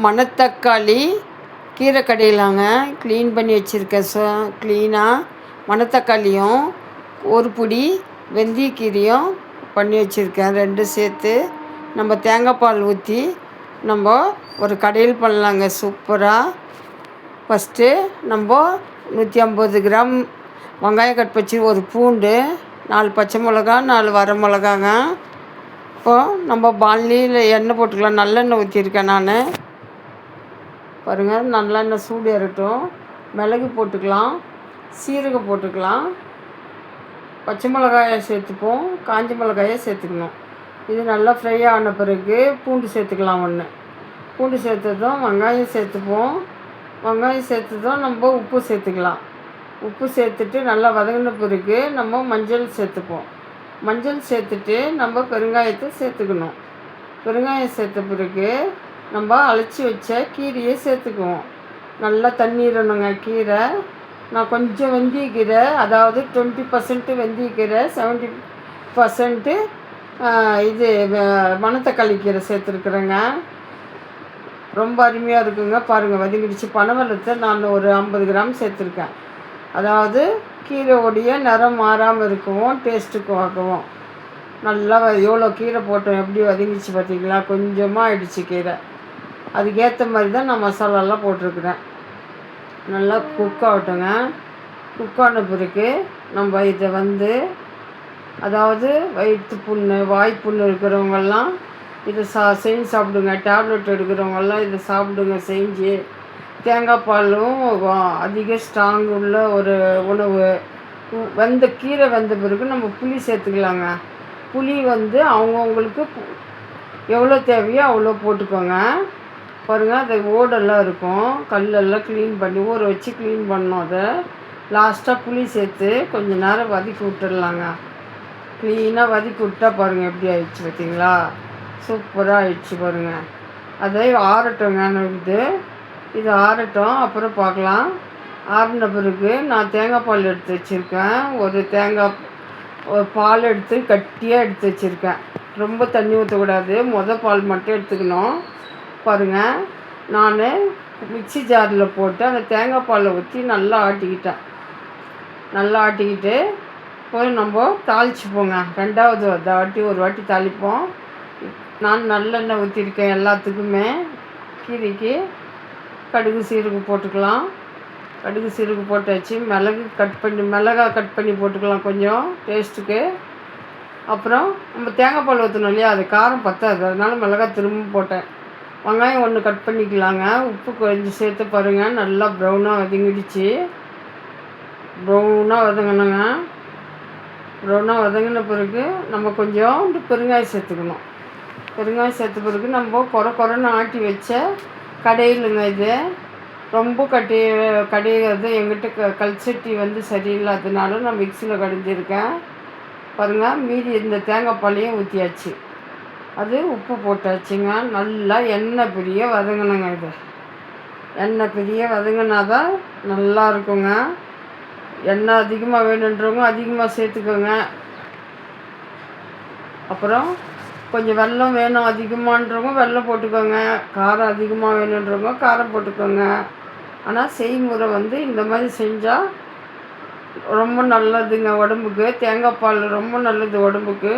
மணத்தக்காளி கீரை கடையிலாங்க க்ளீன் பண்ணி வச்சுருக்கேன். க்ளீனாக மணத்தக்காளியும் ஒரு பிடி வெந்தயக்கீரையும் பண்ணி வச்சுருக்கேன். ரெண்டும் சேர்த்து நம்ம தேங்காய் பால் ஊற்றி நம்ம ஒரு கடையில் பண்ணலாங்க சூப்பராக. ஃபஸ்ட்டு நம்ம 150 கிராம் வெங்காயம் கட் வச்சு, ஒரு பூண்டு, 4 பச்சை மிளகா, 4 வர மிளகாங்க. இப்போது நம்ம பால்லியில் எண்ணெய் போட்டுக்கலாம். நல்லெண்ணெய் ஊற்றிருக்கேன் நான். பாருங்கள், நல்லெண்ணெய் சூடு ஏறட்டும். மிளகு போட்டுக்கலாம், சீரகம் போட்டுக்கலாம், பச்சை மிளகாயை சேர்த்துப்போம், காஞ்ச மிளகாயை சேர்த்துக்கணும். இது நல்லா ஃப்ரை ஆன பிறகு பூண்டு சேர்த்துக்கலாம். பூண்டு சேர்த்ததும் வெங்காயம் சேர்த்துப்போம். வெங்காயம் சேர்த்ததும் நம்ம உப்பு சேர்த்துக்கலாம். உப்பு சேர்த்துட்டு நல்லா வதங்கின பிறகு நம்ம மஞ்சள் சேர்த்துப்போம். மஞ்சள் சேர்த்துட்டு நம்ம பெருங்காயத்தை சேர்த்துக்கணும். பெருங்காயம் சேர்த்த பிறகு நம்ம அலசி வச்ச கீரையை சேர்த்துக்குவோம். நல்லா தண்ணீரணுங்க கீரை. நான் கொஞ்சம் வெந்தயக்கீரை, அதாவது 20% வெந்தயக்கீரை, 70% இது மணத்தக்காளி கீரை சேர்த்துருக்குறேங்க. ரொம்ப அருமையாக இருக்குங்க. பாருங்கள், வதங்கிடுச்சு. பனைவெல்லத்தை நான் ஒரு 50 கிராம் சேர்த்துருக்கேன். அதாவது கீரையோடைய நிறம் மாறாமல் இருக்கவும் டேஸ்ட்டுக்கும் ஆகவும். நல்லா எவ்வளோ கீரை போட்டோம், எப்படி வதங்கிச்சு பார்த்தீங்களா? கொஞ்சமாக ஆயிடுச்சு கீரை. அதுக்கேற்ற மாதிரி தான் நான் மசாலாலாம் போட்டிருக்குறேன். நல்லா குக் ஆகட்டுங்க. குக் ஆன பிறகு நம்ம இதை அதாவது வயிற்று புண்ணு, வாய்ப்புண்ணு இருக்கிறவங்கெல்லாம் இதை செஞ்சு சாப்பிடுங்க. டேப்லெட் எடுக்கிறவங்கெல்லாம் இதை சாப்பிடுங்க செஞ்சு. தேங்காய் பாலும் அதிக ஸ்ட்ராங் உள்ள ஒரு உணவு. கீரை வெந்த பிறகு நம்ம புளி சேர்த்துக்கலாங்க. புளி அவங்கவுங்களுக்கு எவ்வளோ தேவையோ அவ்வளோ போட்டுக்கோங்க. பாருங்கள், அது ஓடெல்லாம் இருக்கும், கல்லெல்லாம் க்ளீன் பண்ணி ஊற வச்சு க்ளீன் பண்ணோம். அதை லாஸ்ட்டாக புளி சேர்த்து கொஞ்சம் நேரம் வதக்கி விட்டுடலாங்க. க்ளீனாக வதக்கி விட்டா பாருங்கள் எப்படி ஆயிடுச்சு பார்த்தீங்களா? சூப்பராக ஆயிடுச்சு பாருங்கள். அதை ஆறட்டுங்க. இது ஆறட்டும், அப்புறம் பார்க்கலாம். ஆறின பிறகு நான் தேங்காய் பால் எடுத்து வச்சுருக்கேன். ஒரு பால் எடுத்து கட்டியாக எடுத்து வச்சுருக்கேன். ரொம்ப தண்ணி ஊற்றக்கூடாது, பால் மட்டும் எடுத்துக்கணும். பாருங்கள், நான் மிக்ஸி ஜாரில் போட்டு அந்த தேங்காய் பாலை ஊற்றி நல்லா ஆட்டிக்கிட்டேன். நல்லா ஆட்டிக்கிட்டு போய் நம்ம தாளிச்சுப்போங்க. ரெண்டாவது ஒரு வாட்டி தாளிப்போம். நான் நல்லெண்ணெய் ஊற்றிருக்கேன் எல்லாத்துக்குமே. கீரைக்கு கடுகு சீரகம் போட்டுக்கலாம். கடுகு சீரகம் போட்டாச்சு. மிளகாய் கட் பண்ணி போட்டுக்கலாம் கொஞ்சம் டேஸ்ட்டுக்கு. அப்புறம் நம்ம தேங்காய் பால் ஊற்றணும் இல்லையா, அது காரம் பத்தாது, அதனால் மிளகாய் திரும்ப போட்டேன். வெங்காயம் 1 கட் பண்ணிக்கலாங்க. உப்பு கொஞ்சம் சேர்த்து பாருங்கள். நல்லா ப்ரௌனாக வதங்கிடுச்சு. ப்ரௌனாக வதங்கணுங்க. ப்ரௌனாக வதங்கின பிறகு நம்ம கொஞ்சம் பெருங்காயம் சேர்த்துக்கணும். பெருங்காயம் சேர்த்த பிறகு நம்ம குறைன்னு ஆட்டி வச்ச கடையிலுங்க. இது ரொம்ப கடையிறது எங்கிட்ட கல்சட்டி சரியில்லாததுனால நான் மிக்சியில் கடைஞ்சிருக்கேன். பாருங்கள், மீதி இந்த தேங்காய் பாலையும் ஊற்றியாச்சு. அது உப்பு போட்டாச்சுங்க. நல்லா எண்ணெய் பிரிய வதங்கணுங்க. இது எண்ணெய் பிரிய வதங்கினா தான் நல்லா இருக்குங்க. எண்ணெய் அதிகமாக வேணுன்றவங்க அதிகமாக சேர்த்துக்கோங்க. அப்புறம் கொஞ்சம் வெல்லம் வேணும் அதிகமாகன்றவங்க வெல்லம் போட்டுக்கோங்க. காரம் அதிகமாக வேணுன்றவங்க காரம் போட்டுக்கோங்க. ஆனால் செய்முறை இந்த மாதிரி செஞ்சால் ரொம்ப நல்லதுங்க உடம்புக்கு. தேங்காய் பால் ரொம்ப நல்லது உடம்புக்கு.